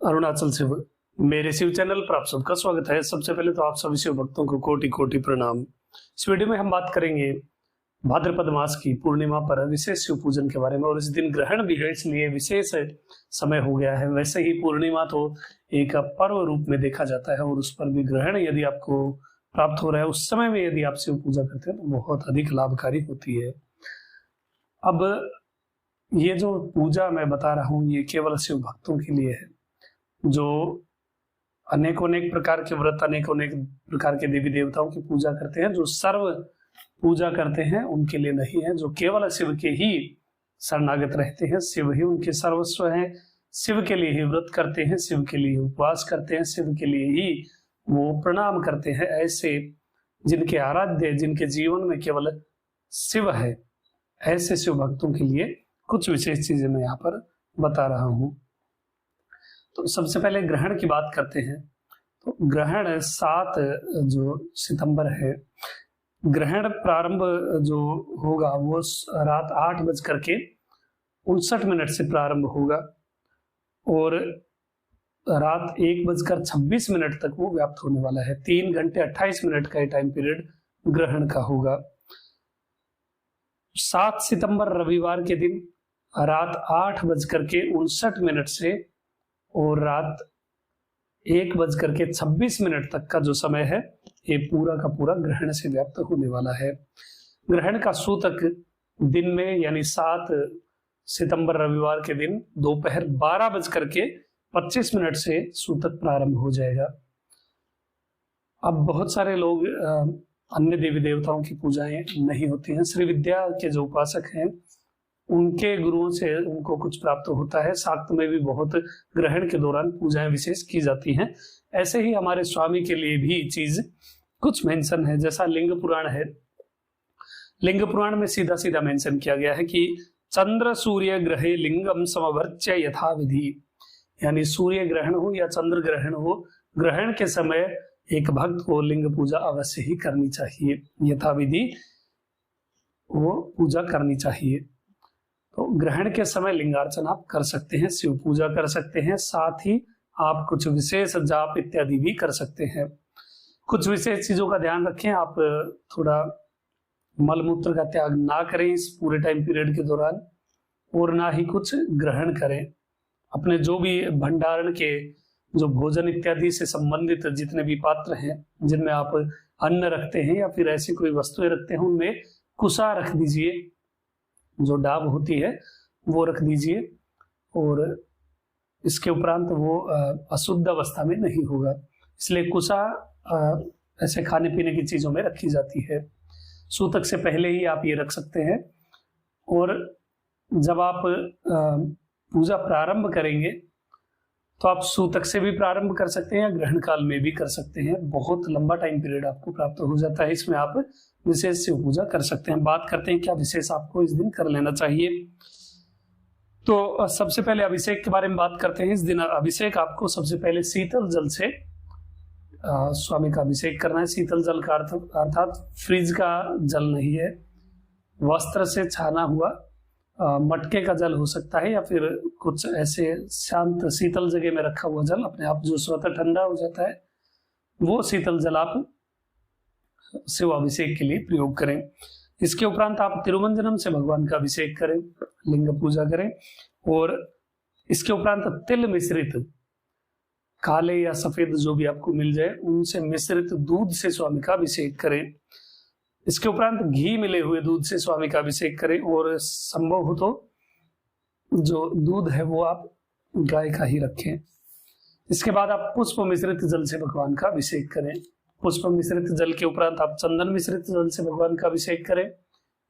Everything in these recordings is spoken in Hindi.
अरुणाचल शिव मेरे शिव चैनल पर आप सबका स्वागत है। सबसे पहले तो आप सभी शिव भक्तों को कोटि कोटि प्रणाम। इस वीडियो में हम बात करेंगे भाद्रपद मास की पूर्णिमा पर विशेष शिव पूजन के बारे में, और इस दिन ग्रहण भी है इसलिए विशेष समय हो गया है। वैसे ही पूर्णिमा तो एक पर्व रूप में देखा जाता है और उस पर भी ग्रहण यदि आपको प्राप्त हो रहा है उस समय में यदि आप शिव पूजा करते हैं तो बहुत अधिक लाभकारी होती है। अब ये जो पूजा मैं बता रहा हूँ ये केवल शिव भक्तों के लिए है जो अनेकों अनेक प्रकार के व्रत अनेकों अनेक प्रकार के देवी देवताओं की पूजा करते हैं। जो सर्व पूजा करते हैं उनके लिए नहीं है। जो केवल शिव के ही शरणागत रहते हैं, शिव ही उनके सर्वस्व हैं, शिव के लिए ही व्रत करते हैं, शिव के लिए उपवास करते हैं, शिव के लिए ही वो प्रणाम करते हैं, ऐसे जिनके आराध्य जिनके जीवन में केवल शिव है, ऐसे शिव भक्तों के लिए कुछ विशेष चीजें मैं यहाँ पर बता रहा हूँ। तो सबसे पहले ग्रहण की बात करते हैं। तो ग्रहण 7 जो सितंबर है, ग्रहण प्रारंभ जो होगा वो रात 8:59 से प्रारंभ होगा और रात 1:26 तक वो व्याप्त होने वाला है। 3 घंटे 28 मिनट का टाइम पीरियड ग्रहण का होगा। 7 सितंबर रविवार के दिन रात 8:59 से और रात 1:26 तक का जो समय है ये पूरा का पूरा ग्रहण से व्याप्त होने वाला है। ग्रहण का सूतक दिन में यानी 7 सितंबर रविवार के दिन दोपहर 12:25 से सूतक प्रारंभ हो जाएगा। अब बहुत सारे लोग अन्य देवी देवताओं की पूजाएं नहीं होती हैं। श्री विद्या के जो उपासक हैं उनके गुरुओं से उनको कुछ प्राप्त होता है। शाक्त में भी बहुत ग्रहण के दौरान पूजाएं विशेष की जाती हैं। ऐसे ही हमारे स्वामी के लिए भी चीज कुछ मेंशन है। जैसा लिंग पुराण है, लिंग पुराण में सीधा सीधा मेंशन किया गया है कि चंद्र सूर्य ग्रहे लिंगम समवर्च्य यथा विधि, यानी सूर्य ग्रहण हो या चंद्र ग्रहण हो, ग्रहण के समय एक भक्त को लिंग पूजा अवश्य ही करनी चाहिए, यथा विधि वो पूजा करनी चाहिए। तो ग्रहण के समय लिंगार्चन आप कर सकते हैं, शिव पूजा कर सकते हैं, साथ ही आप कुछ विशेष जाप इत्यादि भी कर सकते हैं। कुछ विशेष चीजों का ध्यान रखें, आप थोड़ा मलमूत्र का त्याग ना करें इस पूरे टाइम पीरियड के दौरान और ना ही कुछ ग्रहण करें। अपने जो भी भंडारण के जो भोजन इत्यादि से संबंधित जितने भी पात्र हैं जिनमें आप अन्न रखते हैं या फिर ऐसी कोई वस्तुएं रखते हैं उनमें कुसा रख दीजिए, जो डाब होती है वो रख दीजिए और इसके उपरांत वो अशुद्ध अवस्था में नहीं होगा, इसलिए कुसा ऐसे खाने पीने की चीजों में रखी जाती है। सूतक से पहले ही आप ये रख सकते हैं और जब आप पूजा प्रारंभ करेंगे तो आप सूतक से भी प्रारंभ कर सकते हैं या ग्रहण काल में भी कर सकते हैं। बहुत लंबा टाइम पीरियड आपको प्राप्त हो जाता है, इसमें आप विशेष शिव पूजा कर सकते हैं। बात करते हैं क्या विशेष आपको इस दिन कर लेना चाहिए। तो सबसे पहले अभिषेक के बारे में बात करते हैं। इस दिन अभिषेक आपको सबसे पहले शीतल जल से स्वामी का अभिषेक करना है। शीतल जल का अर्थात फ्रिज का जल नहीं है, वस्त्र से छाना हुआ मटके का जल हो सकता है या फिर कुछ ऐसे शांत शीतल जगह में रखा हुआ जल, अपने आप जो स्वतः ठंडा हो जाता है वो शीतल जल आप शिव अभिषेक के लिए प्रयोग करें। इसके उपरांत आप तिरुमंजनम से भगवान का अभिषेक करें, लिंग पूजा करें और इसके उपरांत तिल मिश्रित काले या सफेद जो भी आपको मिल जाए उनसे मिश्रित दूध से स्वामी का अभिषेक करें। इसके उपरांत घी मिले हुए दूध से स्वामी का अभिषेक करें और संभव हो तो जो दूध है वो आप गाय का ही रखें। इसके बाद आप पुष्प मिश्रित जल से भगवान का अभिषेक करें। पुष्प मिश्रित जल के उपरांत आप चंदन मिश्रित जल से भगवान का अभिषेक करें।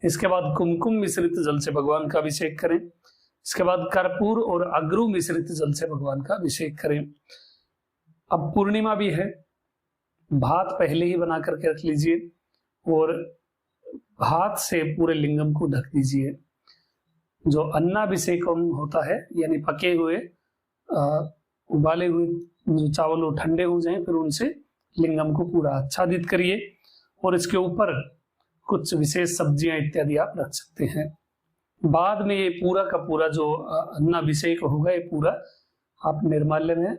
इसके बाद कुमकुम मिश्रित जल से भगवान का अभिषेक करें। इसके बाद कर्पूर और अगरू मिश्रित जल से भगवान का अभिषेक करें। अब पूर्णिमा भी है, भात पहले ही बना करके रख लीजिए और भात से पूरे लिंगम को ढक दीजिए। जो अन्नाभिषेकम होता है यानी पके हुए उबाले हुए जो चावल वो ठंडे हो जाएं फिर उनसे लिंगम को पूरा आच्छादित करिए और इसके ऊपर कुछ विशेष सब्जियां इत्यादि आप रख सकते हैं। बाद में ये पूरा का पूरा जो अन्नाभिषेक होगा ये पूरा आप निर्माल्य में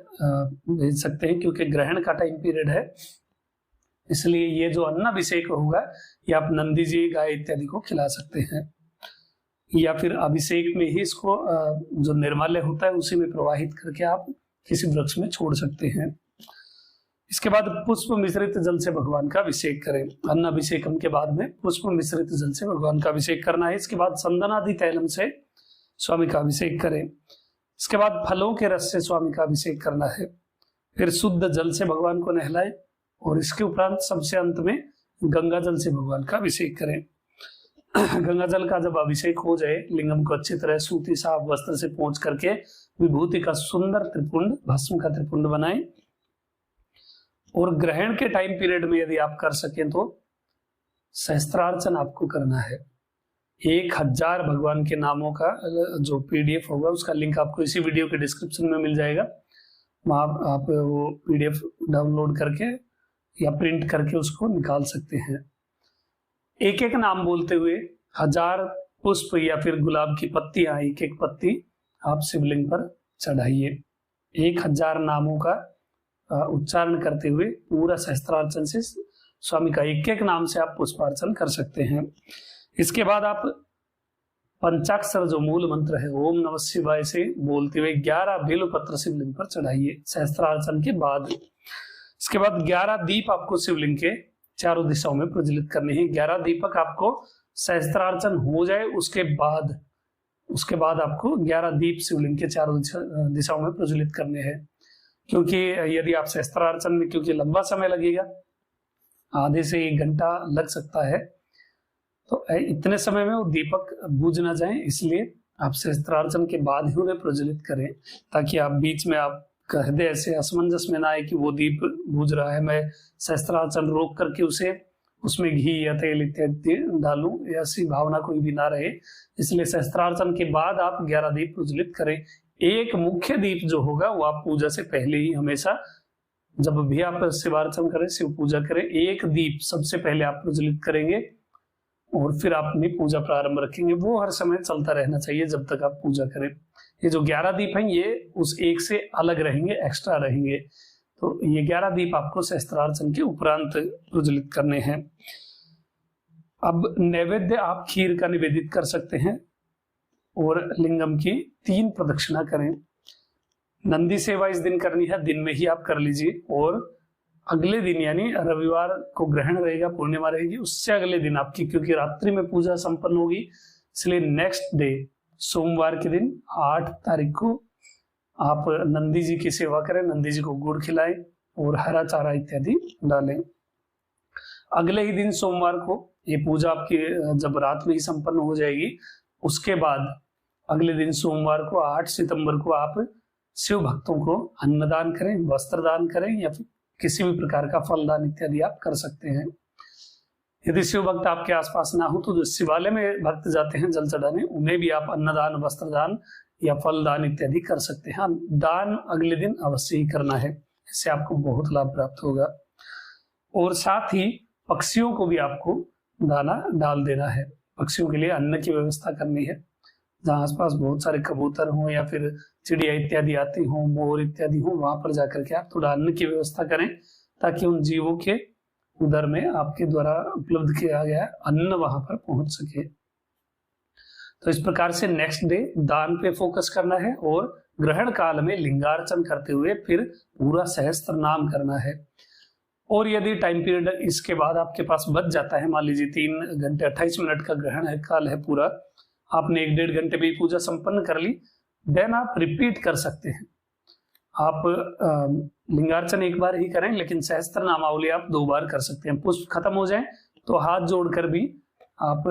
भेज सकते हैं, क्योंकि ग्रहण का टाइम पीरियड है, इसलिए ये जो अन्नाभिषेक होगा ये आप नंदी जी, गाय इत्यादि को खिला सकते हैं, या फिर अभिषेक में ही इसको जो निर्माल्य होता है उसी में प्रवाहित करके आप किसी वृक्ष में छोड़ सकते हैं। इसके बाद पुष्प मिश्रित जल से भगवान का अभिषेक करें। अन्न अभिषेकम के बाद में पुष्प मिश्रित जल से भगवान का अभिषेक करना है। इसके बाद संदनादि तैलम से स्वामी का अभिषेक करें। इसके बाद फलों के रस से स्वामी का अभिषेक करना है। फिर शुद्ध जल से भगवान को नहलाए और इसके उपरांत सबसे अंत में गंगा जल से भगवान का अभिषेक करें। गंगा जल का जब अभिषेक हो जाए, लिंगम को अच्छी तरह सूती साफ वस्त्र से पोंछ करके विभूति का सुंदर त्रिपुंड, भस्म का त्रिपुंड बनाएं। और ग्रहण के टाइम पीरियड में यदि आप कर सकें तो सहस्त्रार्चन आपको करना है। 1000 भगवान के नामों का जो PDF होगा उसका लिंक आपको इसी वीडियो के डिस्क्रिप्शन में मिल जाएगा। वहां आप वो PDF डाउनलोड करके या प्रिंट करके उसको निकाल सकते हैं। एक एक नाम बोलते हुए 1000 पुष्प या फिर गुलाब की पत्तियां, एक एक पत्ती आप शिवलिंग पर चढ़ाइए। 1000 नामों का उच्चारण करते हुए पूरा सहस्त्रार्चन से स्वामी का एक एक नाम से आप पुष्पार्चन कर सकते हैं। इसके बाद आप पंचाक्षर जो मूल मंत्र है ओम नमः शिवाय से बोलते हुए 11 बेल पत्र शिवलिंग पर चढ़ाइए सहस्त्रार्चन के बाद। इसके बाद 11 दीप आपको शिवलिंग के चारों दिशाओं में प्रज्वलित करने हैं। 11 दीपक आपको सहस्त्रार्चन हो जाए उसके बाद आपको 11 दीप शिवलिंग के चारों दिशाओं में प्रज्वलित करने हैं। क्योंकि यदि आप सहस्त्रार्चन में, क्योंकि लंबा समय लगेगा, आधे से 1 घंटा लग सकता है, तो इतने समय में वो दीपक बुझ ना जाए, इसलिए आप सहस्त्रार्चन के बाद ही उन्हें प्रज्वलित करें, ताकि आप बीच में आप हृदय ऐसे असमंजस में ना आए कि वो दीप बुझ रहा है, मैं सहस्त्रार्चन रोक करके उसे उसमें घी या तेल इत्यादि डालूं, ऐसी भावना कोई भी ना रहे। इसलिए सहस्त्रार्चन के बाद आप 11 दीप प्रज्वलित करें। एक मुख्य दीप जो होगा वो आप पूजा से पहले ही, हमेशा जब भी आप शिवार्चन करें, शिव पूजा करें, एक दीप सबसे पहले आप प्रज्वलित करेंगे और फिर आप अपनी पूजा प्रारंभ रखेंगे। वो हर समय चलता रहना चाहिए जब तक आप पूजा करें। ये जो 11 दीप हैं ये उस एक से अलग रहेंगे, एक्स्ट्रा रहेंगे। तो ये 11 दीप आपको सहस्त्रार्चन के उपरांत प्रज्वलित करने हैं। अब नैवेद्य आप खीर का निवेदित कर सकते हैं और लिंगम की 3 प्रदक्षिणा करें। नंदी सेवा इस दिन करनी है, दिन में ही आप कर लीजिए, और अगले दिन यानी रविवार को ग्रहण रहेगा, पूर्णिमा रहेगी, उससे अगले दिन आपकी, क्योंकि रात्रि में पूजा संपन्न होगी, इसलिए नेक्स्ट डे सोमवार के दिन 8 तारीख को आप नंदी जी की सेवा करें, नंदी जी को गुड़ खिलाएं और हरा चारा इत्यादि डालें। अगले ही दिन सोमवार को ये पूजा आपकी जब रात में ही संपन्न हो जाएगी, उसके बाद अगले दिन सोमवार को 8 सितंबर को आप शिव भक्तों को अन्नदान करें, वस्त्र दान करें, या फिर किसी भी प्रकार का फलदान इत्यादि आप कर सकते हैं। यदि शिव भक्त आपके आसपास ना हो तो जो शिवालय में भक्त जाते हैं जल चढ़ाने, उन्हें भी आप अन्नदान, वस्त्र दान या फलदान इत्यादि कर सकते हैं। दान अगले दिन अवश्य ही करना है, इससे आपको बहुत लाभ प्राप्त होगा। और साथ ही पक्षियों को भी आपको दाना डाल देना है। पक्षियों के लिए अन्न की व्यवस्था करनी है। जहाँ आसपास बहुत सारे कबूतर हों या फिर चिड़िया इत्यादि आती हों, मोर इत्यादि हों, वहां पर जाकर के आप थोड़ा अन्न की व्यवस्था करें, ताकि उन जीवों के उदर में आपके द्वारा उपलब्ध किया गया अन्न वहां पर पहुंच सके। तो इस प्रकार से नेक्स्ट डे दान पे फोकस करना है और ग्रहण काल में लिंगार्चन करते हुए फिर पूरा सहस्त्र नाम करना है। और यदि टाइम पीरियड इसके बाद आपके पास बच जाता है, मान लीजिए 3 घंटे 28 मिनट का ग्रहण है, काल है पूरा, आपने 1-1.5 घंटे में पूजा संपन्न कर ली, देन आप रिपीट कर सकते हैं। आप लिंगार्चन एक बार ही करें, लेकिन सहस्त्र नामावली आप 2 बार कर सकते हैं। पुष्प खत्म हो जाए तो हाथ जोड़कर भी आप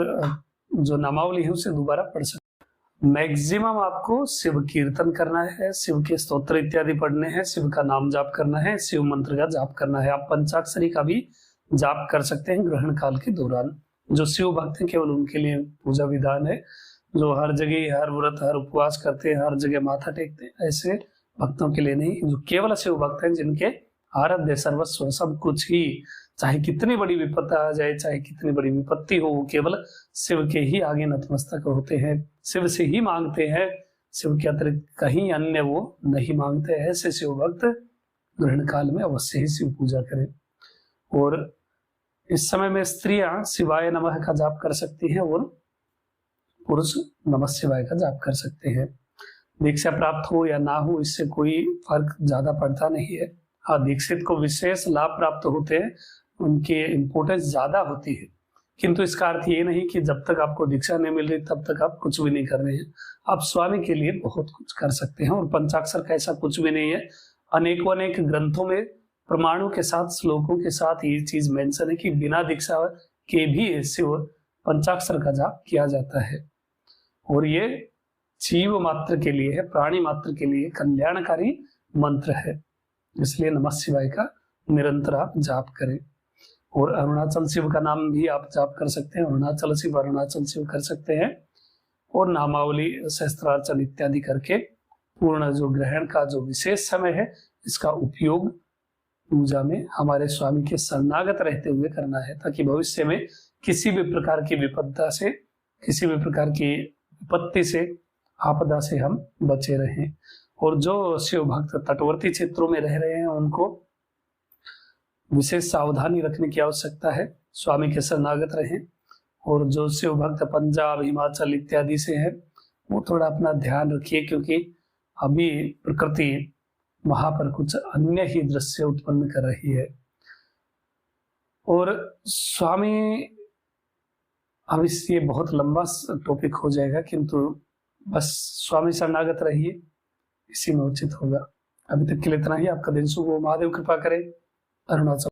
जो नामावली है उसे दोबारा पढ़ सकते हैं। मैक्सिमम आपको शिव कीर्तन करना है, शिव के स्तोत्र इत्यादि पढ़ने हैं, शिव का नाम जाप करना है, शिव मंत्र का जाप करना है। आप पंचाक्षरी का भी जाप कर सकते हैं ग्रहण काल के दौरान। जो शिव भक्त हैं केवल उनके लिए पूजा विधान है। जो हर जगह हर व्रत हर उपवास करते हैं, हर जगह माथा टेकते हैं, ऐसे भक्तों के लिए नहीं। जो केवल शिव भक्त हैं, जिनके आराध्य सर्वस्व सब कुछ ही, चाहे कितनी बड़ी विपत्ति आ जाए, चाहे कितनी बड़ी विपत्ति हो, वो केवल शिव के ही आगे नतमस्तक होते हैं, शिव से ही मांगते हैं, शिव के अतिरिक्त कहीं अन्य वो नहीं मांगते। ऐसे शिव भक्त ग्रहण काल में अवश्य ही शिव पूजा करें। और इस समय में स्त्रियां शिवाय नमः का जाप कर सकती हैं और पुरुष नमः शिवाय का जाप कर सकते हैं। दीक्षा प्राप्त हो या ना हो, इससे कोई फर्क ज्यादा पड़ता नहीं है। हाँ, दीक्षित को विशेष लाभ प्राप्त होते हैं, उनकी इम्पोर्टेंस ज्यादा होती है, किंतु इसका अर्थ ये नहीं कि जब तक आपको दीक्षा नहीं मिल रही तब तक आप कुछ भी नहीं कर रहे हैं। आप स्वामी के लिए बहुत कुछ कर सकते हैं। और पंचाक्षर का ऐसा कुछ भी नहीं है। अनेकों अनेक ग्रंथों में प्रमाणों के साथ, श्लोकों के साथ ये चीज मेंशन है कि बिना दीक्षा के भी शिव पंचाक्षर का जाप किया जाता है। और ये जीव मात्र के लिए है, प्राणी मात्र के लिए कल्याणकारी मंत्र है। इसलिए नमः शिवाय का निरंतर आप जाप करें। और अरुणाचल शिव का नाम भी आप जाप कर सकते हैं। अरुणाचल शिव कर सकते हैं। और नामावली, सहस्त्रार्चन इत्यादि करके पूर्ण जो ग्रहण का जो विशेष समय है, इसका उपयोग पूजा में हमारे स्वामी के शरणागत रहते हुए करना है, ताकि भविष्य में किसी भी प्रकार की विपदा से, किसी भी प्रकार की विपत्ति से, आपदा से हम बचे रहें। और जो शिव भक्त तटवर्ती क्षेत्रों में रह रहे हैं, उनको विशेष सावधानी रखने की आवश्यकता है, स्वामी के शरणागत रहें। और जो शिव भक्त पंजाब, हिमाचल इत्यादि से हैं, वो थोड़ा अपना ध्यान रखिए, क्योंकि अभी प्रकृति वहां पर कुछ अन्य ही दृश्य उत्पन्न कर रही है। और स्वामी, अब ये बहुत लंबा टॉपिक हो जाएगा, किंतु बस स्वामी शरणागत रहिए, इसी में उचित होगा। अभी तक के लिए इतना ही। आपका दिन शुभ हो। महादेव कृपा करे। अरुणाचल।